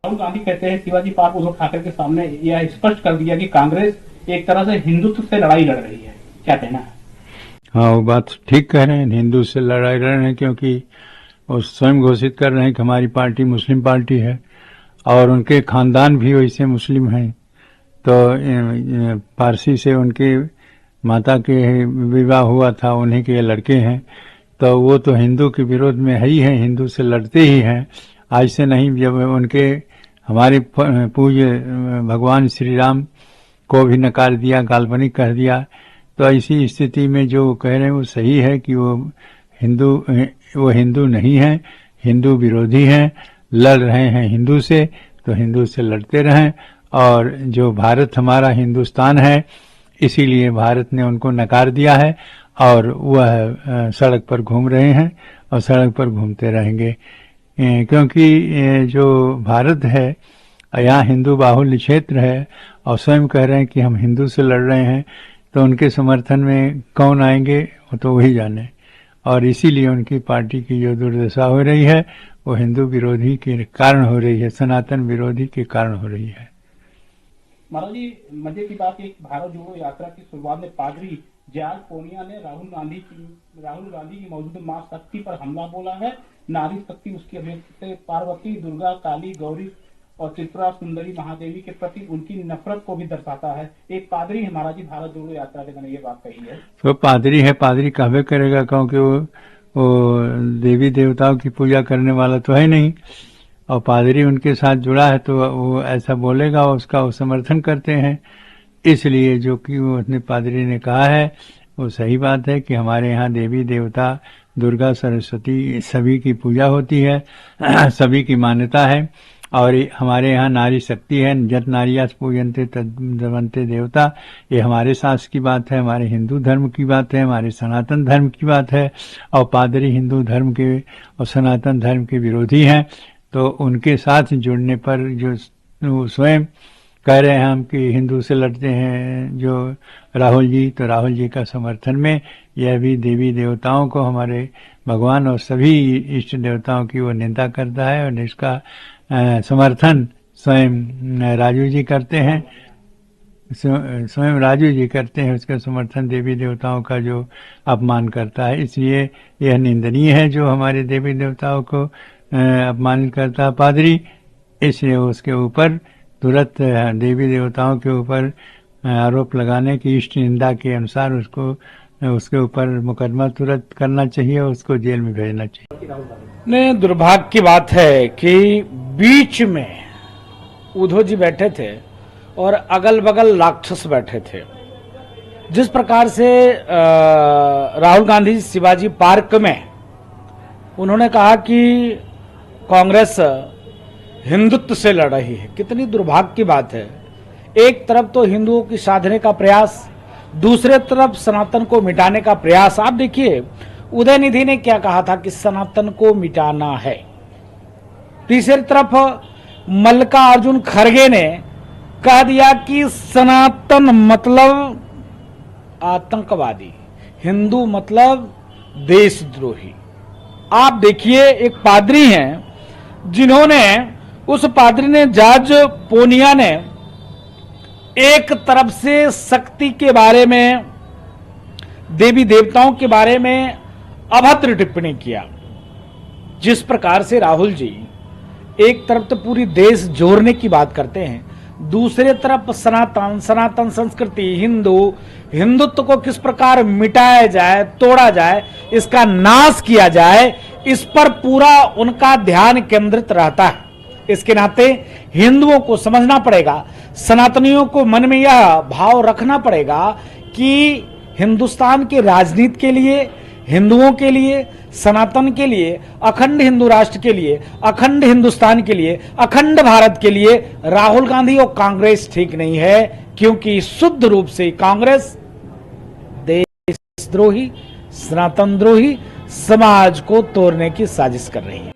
राहुल गांधी कहते हैं शिवाजी पार्क उद्धव ठाकरे के सामने यह स्पष्ट कर दिया कि कांग्रेस एक तरह से हिंदुत्व से लड़ाई लड़ रही है, क्या कहना है? हाँ, वो बात ठीक कह रहे हैं, हिंदू से लड़ाई लड़ रहे हैं, क्योंकि वो स्वयं घोषित कर रहे हैं कि हमारी पार्टी मुस्लिम पार्टी है और उनके खानदान भी वैसे मुस्लिम हैं। तो पारसी से उनके माता के विवाह हुआ था, उन्हीं के लड़के हैं, तो वो तो हिंदू के विरोध में है ही है, हिंदू से लड़ते ही हैं। आज से नहीं, जब उनके हमारे पूज्य भगवान श्री राम को भी नकार दिया, काल्पनिक कह दिया, तो ऐसी स्थिति में जो कह रहे हैं वो सही है कि वो हिंदू नहीं है, हिंदू विरोधी हैं, लड़ रहे हैं हिंदू से, तो हिंदू से लड़ते रहें। और जो भारत हमारा हिंदुस्तान है, इसीलिए भारत ने उनको नकार दिया है और वह सड़क पर घूम रहे हैं और सड़क पर घूमते रहेंगे, क्योंकि जो भारत है यहाँ हिंदू बाहुल्य क्षेत्र है और स्वयं कह रहे हैं कि हम हिंदू से लड़ रहे हैं, तो उनके समर्थन में कौन आएंगे वो तो वही जाने। और इसीलिए उनकी पार्टी की जो दुर्दशा हो रही है वो हिंदू विरोधी के कारण हो रही है, सनातन विरोधी के कारण हो रही है। महाराज जी, मजे की बात, एक भारत जोड़ो यात्रा की शुरुआत में पादरी जॉर्ज पूनिया ने राहुल गांधी की मौजूद मां शक्ति पर हमला बोला है। नारी शक्ति उसकी अभिव्यक्ति पार्वती, दुर्गा, काली, गौरी और त्रिपुरा सुंदरी महादेवी के प्रति उनकी नफरत को भी दर्शाता है। एक पादरी है महाराज जी, भारत जोड़ो यात्रा के दौरान ये बात कही है। तो पादरी है, पादरी कहवे करेगा, क्योंकि वो देवी देवताओं की पूजा करने वाला तो है नहीं, और पादरी उनके साथ जुड़ा है तो वो ऐसा बोलेगा, उसका वो समर्थन करते हैं। इसलिए जो कि वो अपने पादरी ने कहा है वो सही बात है कि हमारे यहाँ देवी देवता दुर्गा, सरस्वती सभी की पूजा होती है, सभी की मान्यता है। और हमारे यहाँ नारी शक्ति है, जत नारियास पूजनते तद्वन्ते देवता, ये हमारे शास्त्र की बात है, हमारे हिंदू धर्म की बात है, हमारे सनातन धर्म की बात है। और पादरी हिंदू धर्म के और सनातन धर्म के विरोधी हैं, तो उनके साथ जुड़ने पर जो स्वयं कह रहे हैं हम कि हिंदू से लड़ते हैं जो राहुल जी, तो राहुल जी का समर्थन में यह भी देवी देवताओं को, हमारे भगवान और सभी इष्ट देवताओं की वो निंदा करता है। और इसका समर्थन स्वयं राजू जी करते हैं, स्वयं राजू जी करते हैं उसका समर्थन, देवी देवताओं का जो अपमान करता है। इसलिए यह निंदनीय है जो हमारे देवी देवताओं को अपमानित करता है पादरी, इसलिए उसके ऊपर तुरंत देवी देवताओं के ऊपर आरोप लगाने की इष्ट निंदा के अनुसार उसके ऊपर मुकदमा तुरंत करना चाहिए, उसको जेल में भेजना चाहिए। ने दुर्भाग्य की बात है कि बीच में उद्धव जी बैठे थे और अगल बगल राक्षस बैठे थे। जिस प्रकार से राहुल गांधी शिवाजी पार्क में उन्होंने कहा कि कांग्रेस हिंदुत्व से लड़ रही है, कितनी दुर्भाग्य की बात है। एक तरफ तो हिंदुओं की साधने का प्रयास, दूसरे तरफ सनातन को मिटाने का प्रयास। आप देखिए उदयनिधि ने क्या कहा था कि सनातन को मिटाना है। तीसरी तरफ मल्लिकार्जुन खड़गे ने कह दिया कि सनातन मतलब आतंकवादी, हिंदू मतलब देशद्रोही। आप देखिए एक पादरी हैं जिन्होंने, उस पादरी ने, जॉर्ज पूनिया ने एक तरफ से शक्ति के बारे में, देवी देवताओं के बारे में अभद्र टिप्पणी किया। जिस प्रकार से राहुल जी एक तरफ तो पूरी देश जोड़ने की बात करते हैं, दूसरे तरफ सनातन संस्कृति, हिंदुत्व को किस प्रकार मिटाया जाए, तोड़ा जाए, इसका नाश किया जाए, इस पर पूरा उनका ध्यान केंद्रित रहता है। इसके नाते हिंदुओं को समझना पड़ेगा, सनातनियों को मन में यह भाव रखना पड़ेगा कि हिंदुस्तान के राजनीति के लिए, हिंदुओं के लिए, सनातन के लिए, अखंड हिंदू राष्ट्र के लिए, अखंड हिंदुस्तान के लिए, अखंड भारत के लिए राहुल गांधी और कांग्रेस ठीक नहीं है, क्योंकि शुद्ध रूप से कांग्रेस देशद्रोही, सनातन द्रोही, समाज को तोड़ने की साजिश कर रही है।